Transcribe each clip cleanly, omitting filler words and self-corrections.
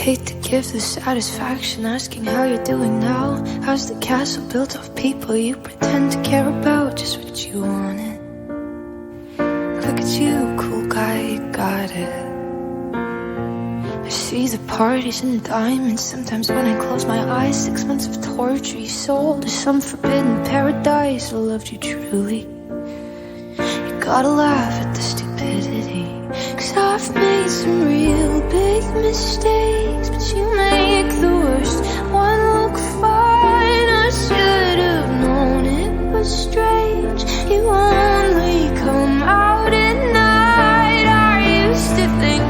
hate to give the satisfaction asking how you're doing now. How's the castle built of people you pretend to care about? Just what you wanted. Look at you, cool guy, you got it. I see the parties and diamonds. Sometimes when I close my eyes, 6 months of torture you sold to some forbidden paradise. I loved you truly. You gotta laugh at the stupidity, 'cause I've made some real big mistakes, but you make the worst one look fine. I should have known it was strange. You only come out at night. I used to think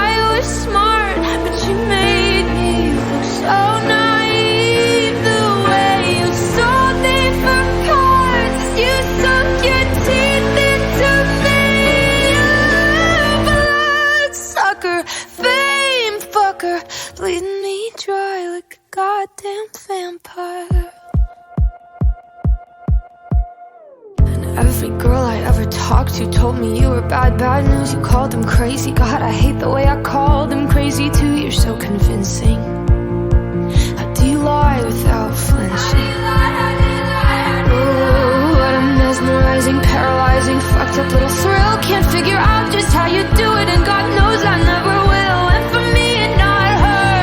I was smart, but you made me look so naive. The way you sold me for parts, you sunk your teeth into me. Bloodsucker, fame fucker, bleeding me dry like a goddamn vampire. And every girl I ever talked to told me you were bad, bad news. You called them crazy. God, I hate the way I called them crazy too. You're so convincing. How do you lie without flinching? Oh, what a mesmerizing, paralyzing, fucked up little thrill. Can't figure out just how you do it, and God knows I never will. And for me and not her,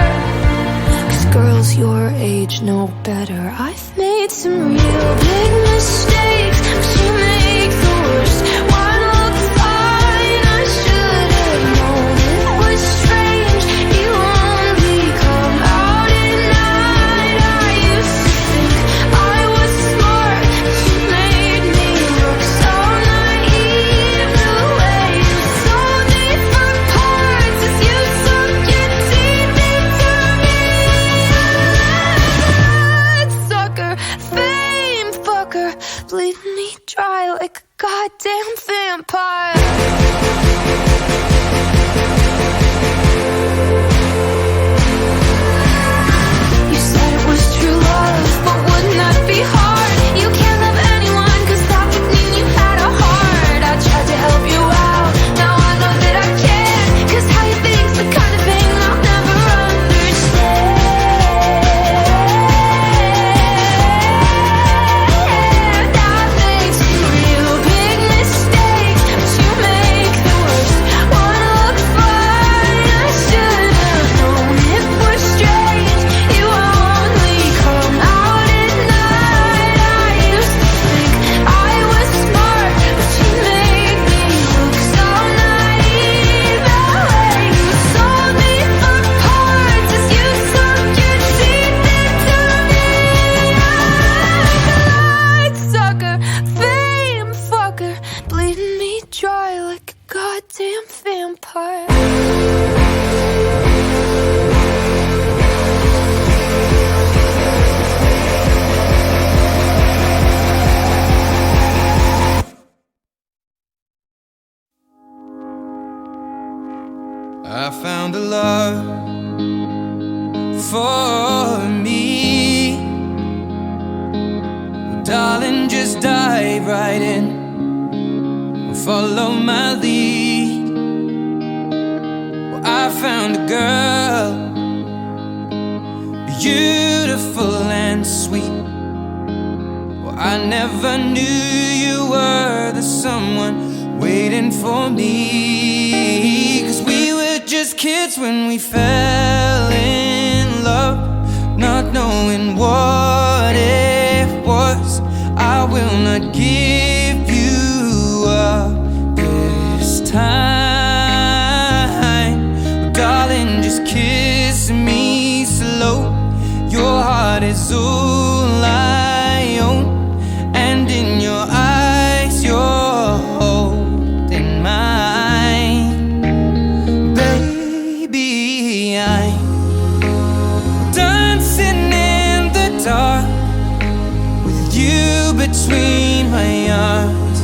'cause girls your age know better. I've made some real big mistakes, but you make the worst one look fine. I should have known it was strange. You only come out at night. I used to think I was smart, but you made me look so naive. The way you sold me for parts as you sunk your teeth into me. Bloodsucker, fame fucker, bleeding me dry like a goddamn vampire. You said it was true love, but wouldn't that be hard? You can't love anyone, 'cause that would mean you had a heart. I tried to help you out, now I know that I can't, 'cause how you think's the kind of thing I'll never understand. I've made some real big mistakes, but you make the worst one look fine. I should have known it was strange. You only come out at night. I used to think I was smart, but you made me look so naive. The way you sold me for parts as you sunk your teeth into me. Bloodsucker, fame fucker, bleeding me dry like a goddamn vampire. I found a love for me. Darling, just dive right in, follow my lead. Well, I found a girl, beautiful and sweet. Well, I never knew you were the someone waiting for me. 'Cause we were just kids when we fell in love, not knowing what it was. I will not give you up this time. Darling, just kiss me slow. Your heart is all I own, and in your eyes you're holding mine. Baby, I'm dancing in the dark with you between my arms,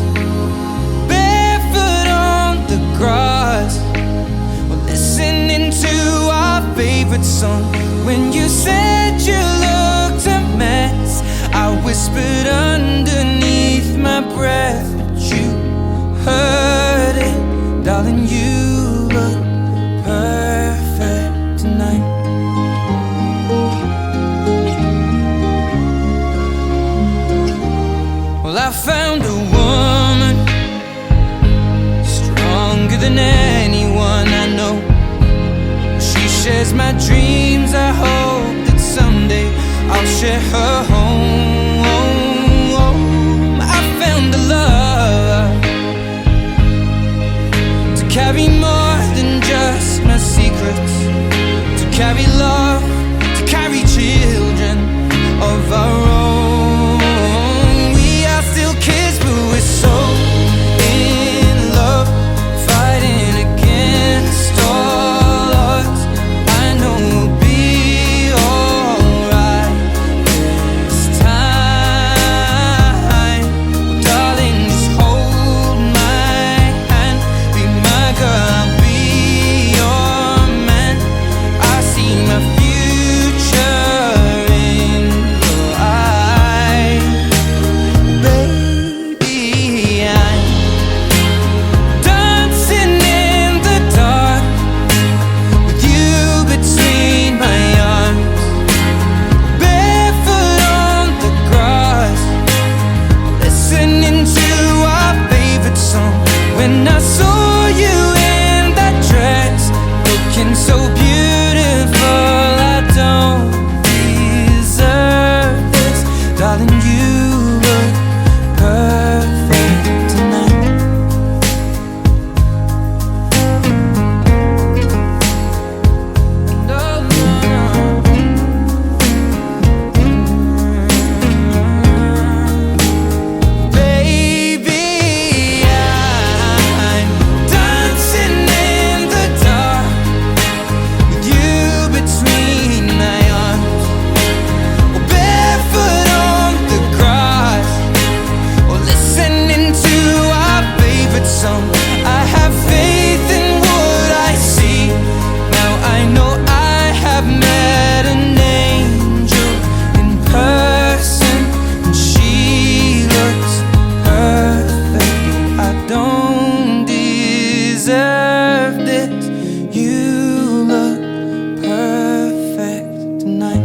barefoot on the grass. We're listening to our favorite song. When you said you looked a mess, I whispered underneath my breath, but you heard it. Darling, you look perfect tonight. my dreams. I hope that someday I'll share her home. I found a love to carry more than just my secrets, to carry love, to carry children of our own. We are still kids, but we're so in love, fighting against all odds. I know we'll be alright this time. Well, darling, just hold my hand, be my girl, I'll be your man. I see my future in your eyes. Baby, I'm dancing in the dark with you between my arms, barefoot on the grass, listening to our favorite song. When I saw you in that dress, looking so beautiful, I don't deserve this. Darling, you look perfect tonight. No, no, no. Baby, I'm dancing in the dark with you between my arms, or barefoot on the grass, or listening to our favorite song. I have faith in what I see. Now I know I have met an angel in person, and she looks perfect. I don't deserve this. You look perfect tonight.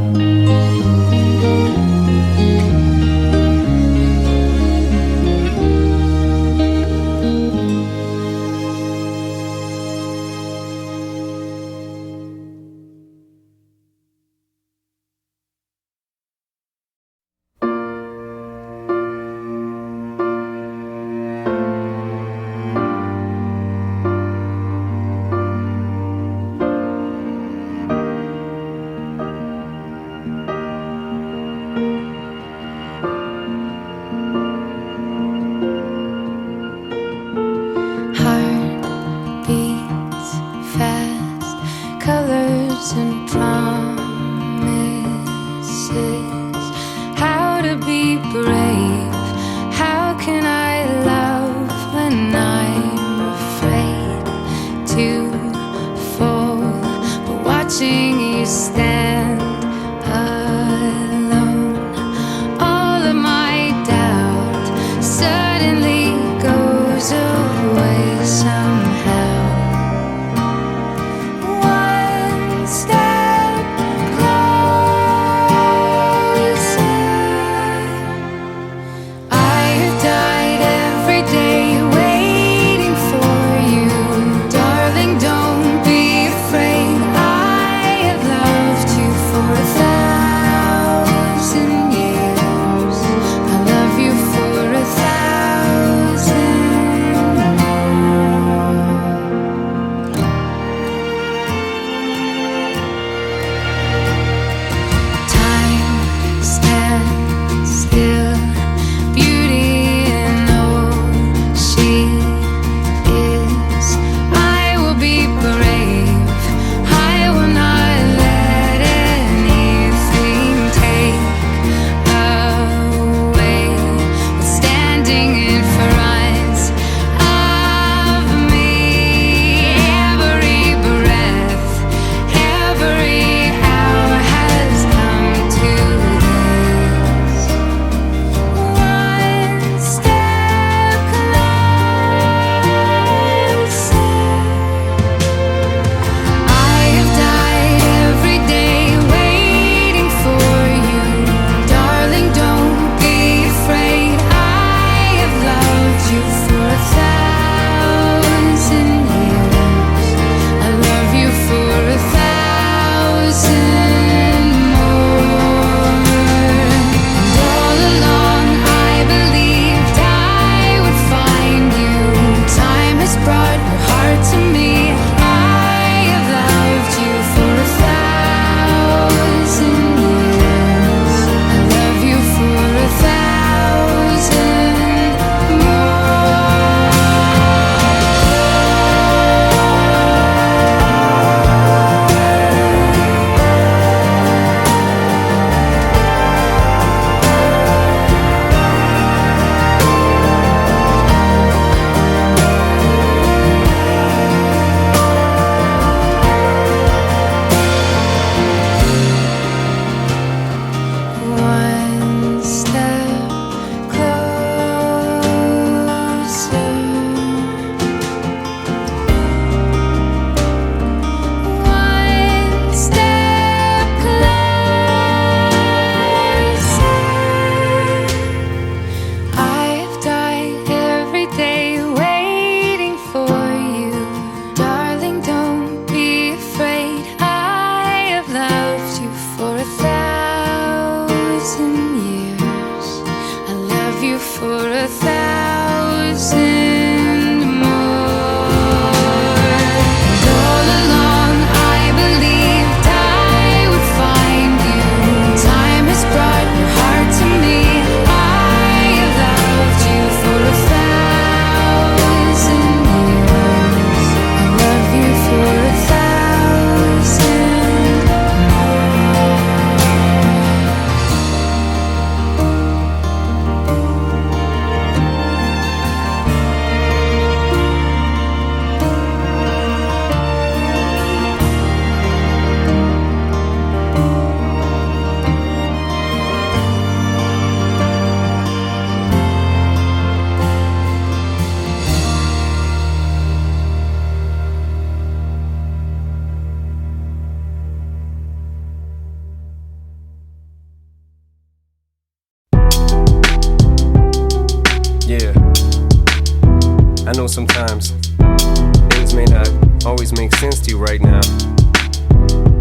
Heart beats fast, colors and promises. How to be brave? How can I love when I'm afraid to fall? But watching you stand alone, all of my doubt suddenly goes away somehow. One step closer. I have died every day waiting for you. Darling, don't be afraid. I have loved for 1,000 more. And all along I believed I would find you. Time has brought your heart to me. I have loved you for 1,000 years. I love you for 1,000 more. Yeah, I know sometimes things may not always make sense to you right now,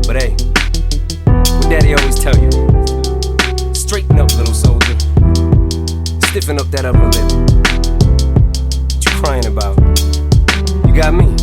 but hey, what Daddy always tell you, straighten up, little soldier, stiffen up that upper lip. What you crying about? You got me.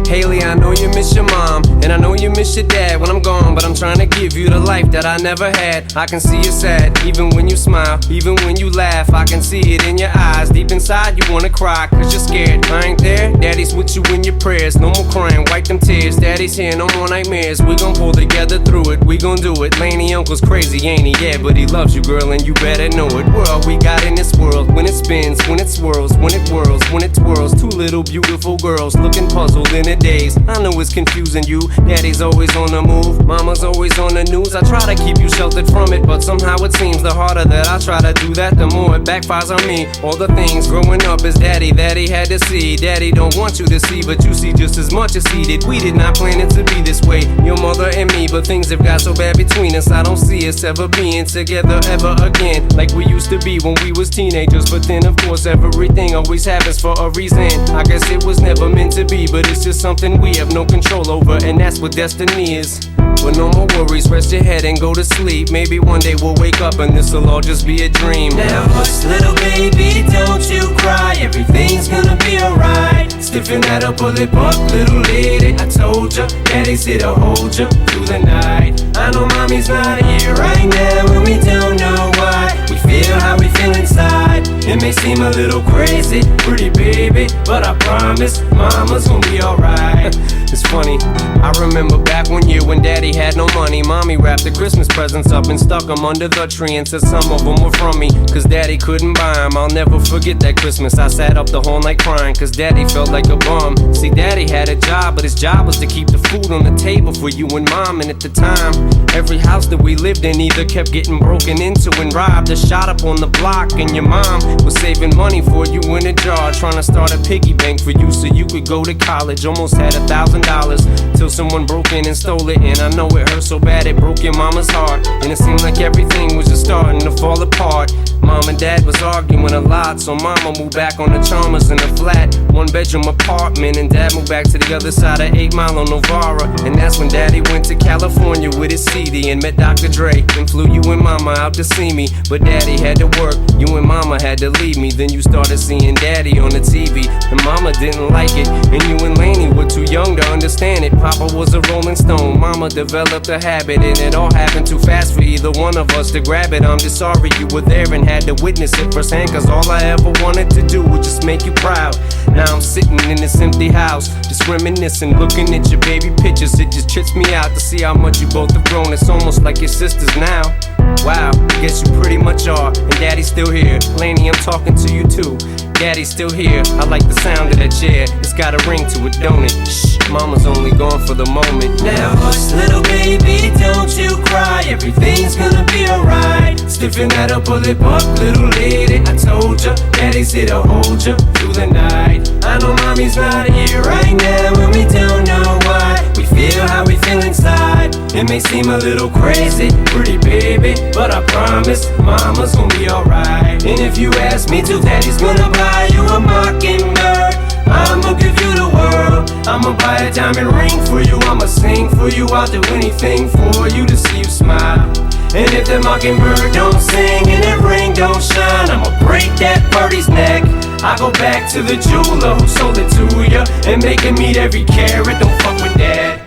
Haley, I know you miss your mom, and I know you miss your dad when I'm gone, but I'm trying to give you the life that I never had. I can see you sad, even when you smile, even when you laugh. I can see it in your eyes, deep inside you wanna cry, cause you're scared. I ain't there, Daddy's with you in your prayers. No more crying, wipe them tears. Daddy's here, no more nightmares. We gon' pull together through it, we gon' do it. Liny uncle's crazy, ain't he? Yeah, but he loves you, girl, and you better know it. We're all we got in this world, when it spins, when it swirls, when it whirls, when it twirls. Two little beautiful girls looking puzzled in a daze. I know it's confusing you. Daddy's always on the move, mama's always on the news. I try to keep you sheltered from it, but somehow it seems the harder that I try to do that, the more it backfires on me. All the things growing up as daddy that he had to see, Daddy don't want you to see, but you see just as much as he did. We did not plan it to be this way, your mother and me, but things have got so bad between us. I don't see us ever being together ever again, like we used to be when we was teenagers. But then of course everything always happens for a reason. I guess it was never meant to be, but it's just something we have no control over, and that's what destiny is. But no more worries, rest your head and go to sleep. Maybe one day we'll wake up and this'll all just be a dream. Now hush, little baby, don't you cry. Everything's gonna be alright. Stiffen that upper lip up, little lady. I told ya, Daddy's here to hold ya through the night. I know mommy's not here right now, and we don't know why. We feel how we feel inside. It may seem a little crazy, pretty baby, but I promise mama's gonna be alright. It's funny, I remember back one year when Daddy had no money. Mommy wrapped the Christmas presents up and stuck them under the tree and said some of them were from me, cause Daddy couldn't buy them. I'll never forget that Christmas. I sat up the whole night crying, cause Daddy felt like a bum. See, Daddy had a job, but his job was to keep the food on the table for you and Mom. And at the time, every house that we lived in either kept getting broken into and robbed or shot up on the block. And your mom was saving money for you in a jar, trying to start a piggy bank for you so you could go to college. Almost had $1,000 till someone broke in and stole it. And I know it hurt so bad it broke your mama's heart, and it seemed like everything was just starting to fall apart. Mom and Dad was arguing a lot, so Mama moved back on the Chalmers in a flat, one-bedroom apartment, and Dad moved back to the other side of 8 Mile on Novara. And that's when Daddy went to California with his CD and met Dr. Dre, and flew you and Mama out to see me. But Daddy had to work, you and Mama had to leave me. Then you started seeing Daddy on the TV, and Mama didn't like it, and you and Lany were too young to understand it. Papa was a Rolling Stone, Mama developed a habit, and it all happened too fast for either one of us to grab it. I'm just sorry you were there and had to witness it firsthand, cause all I ever wanted to do was just make you proud. Now I'm sitting in this empty house, just reminiscing, looking at your baby pictures. It just trips me out to see how much you both have grown. It's almost like your sisters now. Wow, guess you pretty much are, and Daddy's still here. Lany, I'm talking to you too. Daddy's still here, I like the sound of that chair. It's got a ring to it, don't it? Shh, Mama's only gone for the moment. Now hush, little baby, don't you cry. Everything's gonna be alright. Stiffen that upper lip up, little lady. I told ya, Daddy's here to hold ya through the night. I know mommy's not here right now, and we don't know why. We feel how we feel inside. It may seem a little crazy, pretty baby, but I promise mama's gonna be alright. And if you ask me to, Daddy's gonna buy you a mockingbird. I'ma give you the world. I'ma buy a diamond ring for you. I'ma sing for you. I'll do anything for you to see you smile. And if the mockingbird don't sing and that ring don't shine, I'ma break that birdie's neck. I go back to the jeweler who sold it to ya and make him meet every carat. Don't fuck with that.